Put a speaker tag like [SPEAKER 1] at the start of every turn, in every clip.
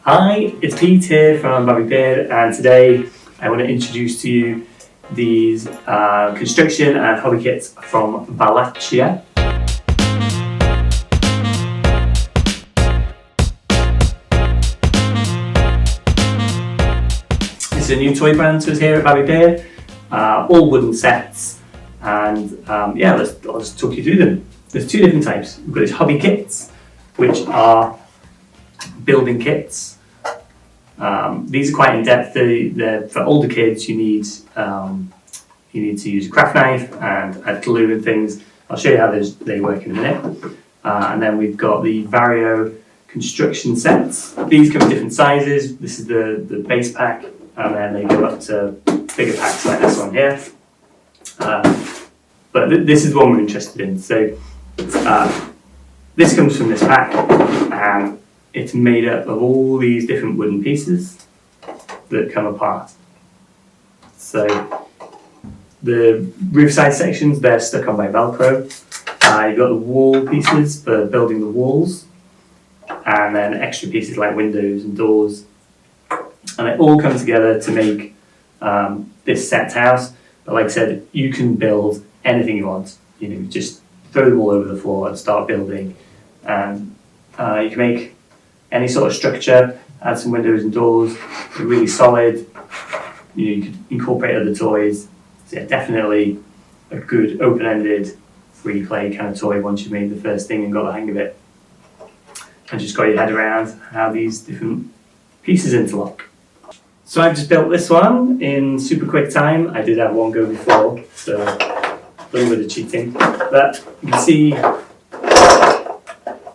[SPEAKER 1] Hi, it's Pete here from Babipur, and today I want to introduce to you these construction and hobby kits from Wallachia. This is a new toy brand to us here at Babipur, all wooden sets, and I'll just talk you through them. There's two different types. We've got these hobby kits, which are building kits. These are quite in depth. They're for older kids. You need to use a craft knife and add glue and things. I'll show you how they work in a minute. And then we've got the Vario construction sets. These come in different sizes. This is the base pack, and then they go up to bigger packs like this one here. But this is the one we're interested in. So this comes from this pack, and it's made up of all these different wooden pieces that come apart. So the roof side sections, they're stuck on by Velcro. You've got the wall pieces for building the walls, and then extra pieces like windows and doors. And they all come together to make this set house. But like I said, you can build anything you want. Just throw them all over the floor and start building. And you can make any sort of structure, add some windows and doors. They're really solid. You could incorporate other toys. So yeah, definitely a good open-ended free play kind of toy once you've made the first thing and got the hang of it. And just got your head around how these different pieces interlock. So I've just built this one in super quick time. I did have one go before, so a little bit of cheating. But you can see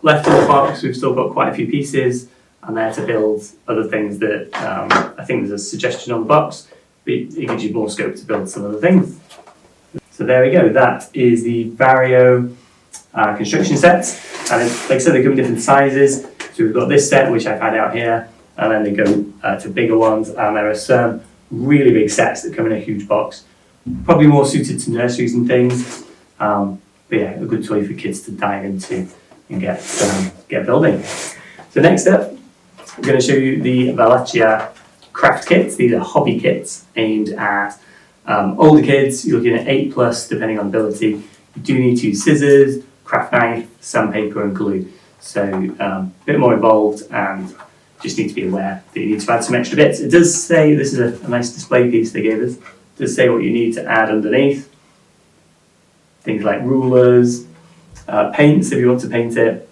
[SPEAKER 1] left in the box, we've still got quite a few pieces, and there to build other things that I think there's a suggestion on the box, but it gives you more scope to build some other things. So there we go, that is the Vario construction set, and like I said, they come in different sizes. So we've got this set, which I've had out here, and then they go to bigger ones, and there are some really big sets that come in a huge box, probably more suited to nurseries and things, but yeah, a good toy for kids to dive into and get building. So next up, I'm going to show you the Vallachia craft kits. These are hobby kits aimed at older kids. You're looking at 8+, depending on ability. You do need to use scissors, craft knife, sandpaper and glue. So a bit more involved, and just need to be aware that you need to add some extra bits. It does say, this is a nice display piece they gave us, it does say what you need to add underneath. Things like rulers, paints if you want to paint it,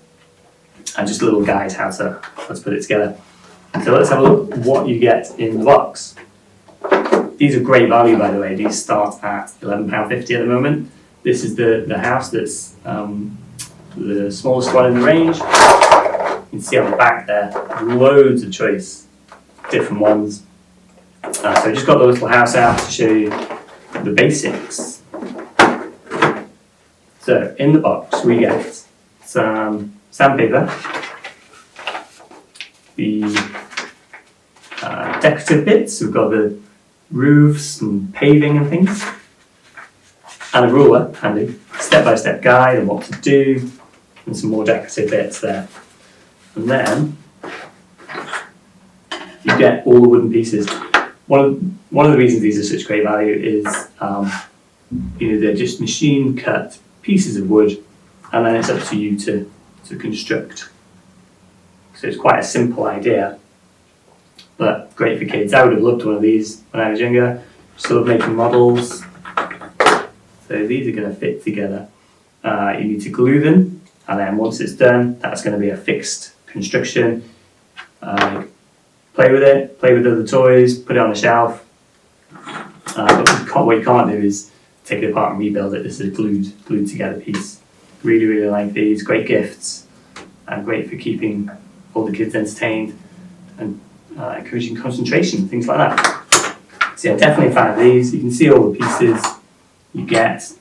[SPEAKER 1] and just a little guide how to put it together. So let's have a look at what you get in the box. These are great value, by the way. These start at £11.50 at the moment. This is the house that's the smallest one in the range. You can see on the back there, loads of choice, different ones. So I just got the little house out to show you the basics. So in the box we get some sandpaper, the decorative bits. We've got the roofs and paving and things, and a ruler, handy, step-by-step guide on what to do, and some more decorative bits there. And then you get all the wooden pieces. One of the reasons these are such great value is they're just machine cut pieces of wood, and then it's up to you to construct. So it's quite a simple idea, but great for kids. I would have loved one of these when I was younger. Still making models. So these are going to fit together. You need to glue them, and then once it's done, that's going to be a fixed construction. Play with it, play with other toys, put it on a shelf. But what you can't do is take it apart and rebuild it. This is a glued together piece. Really, really like these. Great gifts, and great for keeping all the kids entertained and encouraging concentration, things like that. So yeah, definitely a fan of these. You can see all the pieces you get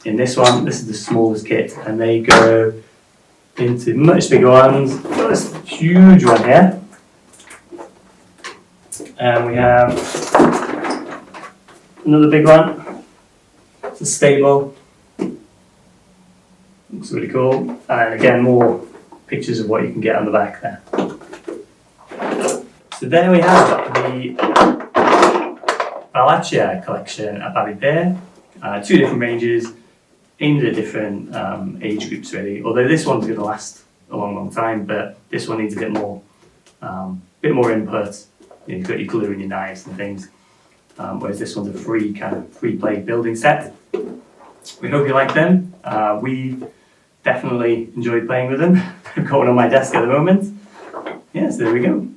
[SPEAKER 1] in this one. This is the smallest kit, and they go into much bigger ones. Got this huge one here, and we have another big one. It's a stable. Looks really cool. And again, more pictures of what you can get on the back there. So there we have the Wallachia collection at Babipur. Two different ranges, aimed at different age groups really. Although this one's going to last a long time, but this one needs a bit more input. You know, you've got your glue and your knives and things. Whereas this one's a free play building set. We hope you like them. We definitely enjoyed playing with them. I've got one on my desk at the moment. Yeah, so there we go.